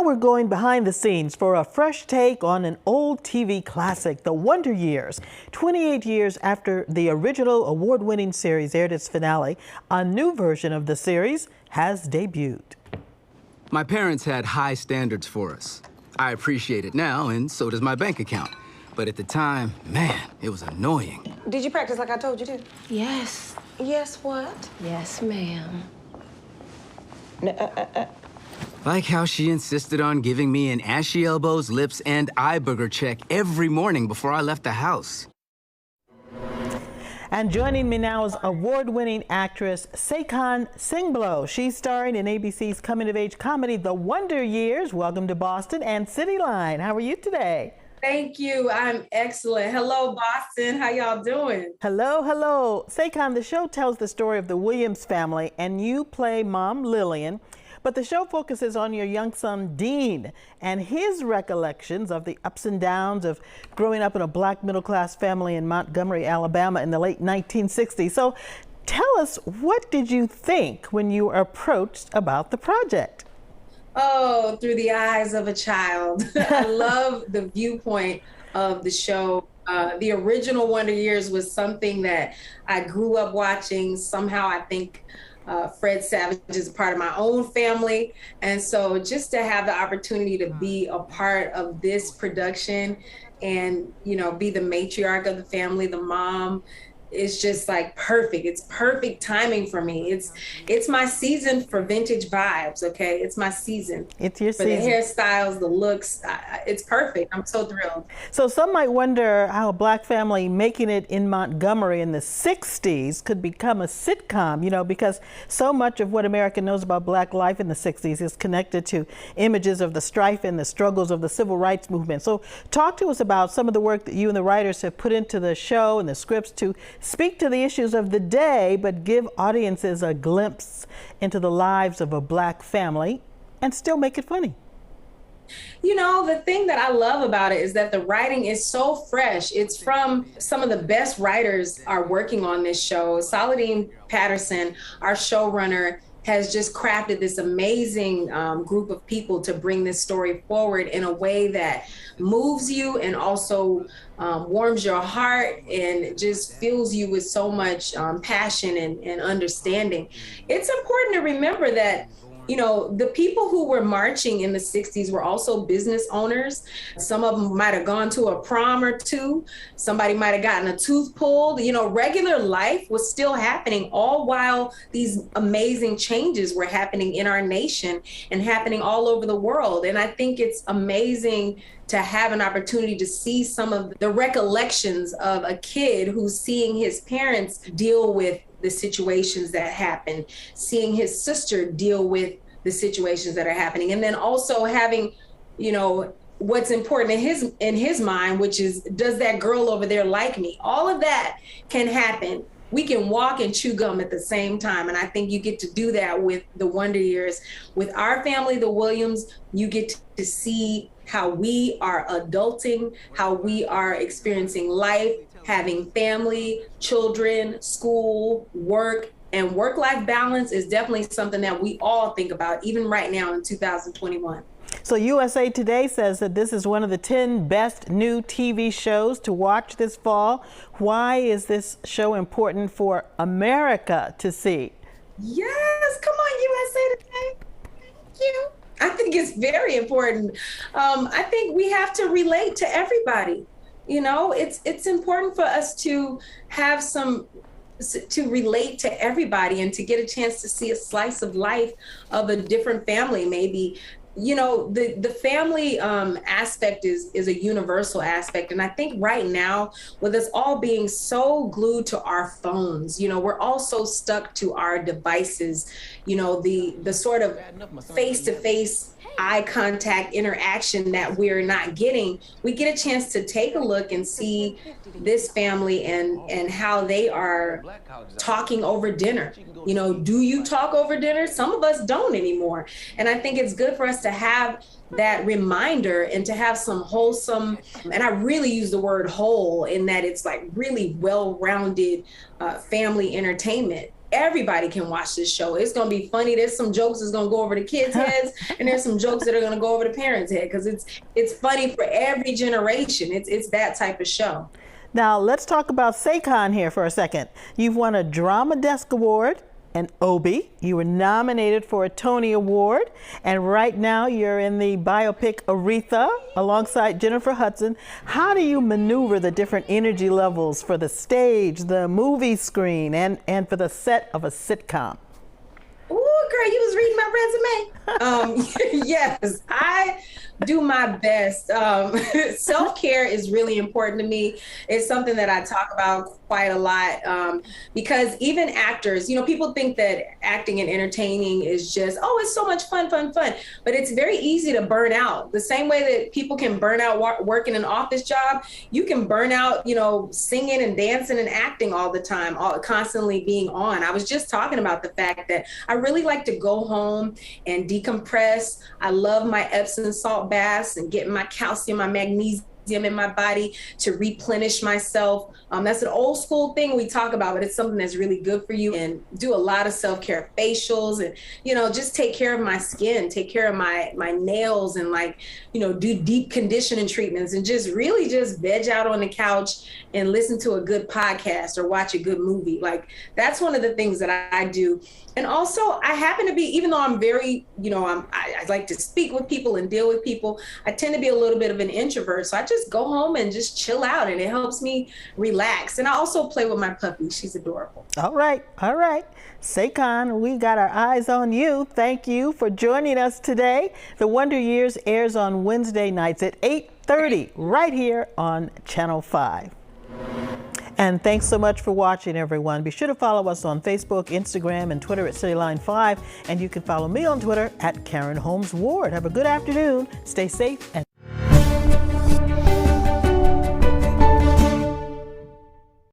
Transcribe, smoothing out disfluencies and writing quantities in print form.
we're going behind the scenes for a fresh take on an old TV classic, The Wonder Years. 28 years after the original award-winning series aired its finale, a new version of the series has debuted. My parents had high standards for us. I appreciate it now, and so does my bank account. But at the time, man, it was annoying. Did you practice like I told you to? Yes. Yes, what? Yes, ma'am. Like how she insisted on giving me an ashy elbows, lips, and eye booger check every morning before I left the house. And joining me now is award-winning actress Sekhan Singblo. She's starring in ABC's coming-of-age comedy, The Wonder Years. Welcome to Boston and Cityline. How are you today? Thank you. I'm excellent. Hello, Boston. How y'all doing? Hello, hello. Sekhan, the show tells the story of the Williams family, and you play Mom Lillian. But the show focuses on your young son, Dean, and his recollections of the ups and downs of growing up in a black middle-class family in Montgomery, Alabama in the late 1960s. So tell us, what did you think when you were approached about the project? Oh, through the eyes of a child. I love the viewpoint of the show. The original Wonder Years was something that I grew up watching. Somehow I think Fred Savage is a part of my own family. And so just to have the opportunity to be a part of this production and, you know, be the matriarch of the family, the mom, it's just like perfect. It's perfect timing for me. It's my season for vintage vibes, okay? It's my season. It's your for season. The hairstyles, the looks, it's perfect. I'm so thrilled. So some might wonder how a black family making it in Montgomery in the 60s could become a sitcom, you know, because so much of what America knows about black life in the 60s is connected to images of the strife and the struggles of the civil rights movement. So talk to us about some of the work that you and the writers have put into the show and the scripts to speak to the issues of the day, but give audiences a glimpse into the lives of a black family and still make it funny. You know, the thing that I love about it is that the writing is so fresh. It's from some of the best writers are working on this show. Saladin Patterson, our showrunner, has just crafted this amazing group of people to bring this story forward in a way that moves you and also warms your heart and just fills you with so much passion and understanding. It's important to remember that, you know, the people who were marching in the 60s were also business owners. Some of them might have gone to a prom or two. Somebody might have gotten a tooth pulled. You know, regular life was still happening, all while these amazing changes were happening in our nation and happening all over the world. And I think it's amazing to have an opportunity to see some of the recollections of a kid who's seeing his parents deal with the situations that happen, seeing his sister deal with the situations that are happening, and then also having, you know, what's important in his mind, which is, does that girl over there like me? All of that can happen. We can walk and chew gum at the same time. And I think you get to do that with The Wonder Years. With our family, the Williams, you get to see how we are adulting, how we are experiencing life, having family, children, school, work, and work-life balance is definitely something that we all think about, even right now in 2021. So USA Today says that this is one of the 10 best new TV shows to watch this fall. Why is this show important for America to see? Yes, come on, USA Today. Thank you. I think it's very important. I think we have to relate to everybody. You know, it's important for us to have to relate to everybody and to get a chance to see a slice of life of a different family. Maybe, you know, the family aspect is a universal aspect. And I think right now, with us all being so glued to our phones, you know, we're all so stuck to our devices, you know, the sort of face-to-face eye contact interaction that we're not getting. We get a chance to take a look and see this family and how they are talking over dinner. You know, do you talk over dinner? Some of us don't anymore. And I think it's good for us to have that reminder and to have some wholesome, and I really use the word whole in that it's like really well-rounded family entertainment. everybody can watch this show. It's going to be funny. There's some jokes that's going to go over the kids' heads, and there's some jokes that are going to go over the parents' head, because it's funny for every generation. It's that type of show. Now let's talk about Saycon here for a second. You've won a Drama Desk Award, an Obie. You were nominated for a Tony Award, and right now you're in the biopic Aretha alongside Jennifer Hudson. How do you maneuver the different energy levels for the stage, the movie screen, and for the set of a sitcom? Ooh, girl, you was reading my resume. Yes, I do my best. Self-care is really important to me. It's something that I talk about quite a lot, because even actors, people think that acting and entertaining is just, oh, it's so much fun. But it's very easy to burn out. The same way that people can burn out working an office job, you can burn out, singing and dancing and acting all the time, constantly being on. I was just talking about the fact that I really like to go home and decompress. I love my Epsom salt baths and getting my calcium, my magnesium in my body to replenish myself. That's an old school thing we talk about, but it's something that's really good for you. And do a lot of self-care facials and, just take care of my skin, take care of my nails, and do deep conditioning treatments, and just really just veg out on the couch and listen to a good podcast or watch a good movie. That's one of the things that I do. And also, I happen to be, even though I'm very, I like to speak with people and deal with people, I tend to be a little bit of an introvert. So I just go home and just chill out, and it helps me relax. And I also play with my puppy. She's adorable. All right. Saycon, we got our eyes on you. Thank you for joining us today. The Wonder Years airs on Wednesday nights at 8:30 right here on Channel 5. And thanks so much for watching, everyone. Be sure to follow us on Facebook, Instagram, and Twitter at Cityline 5. And you can follow me on Twitter at Karen Holmes Ward. Have a good afternoon. Stay safe and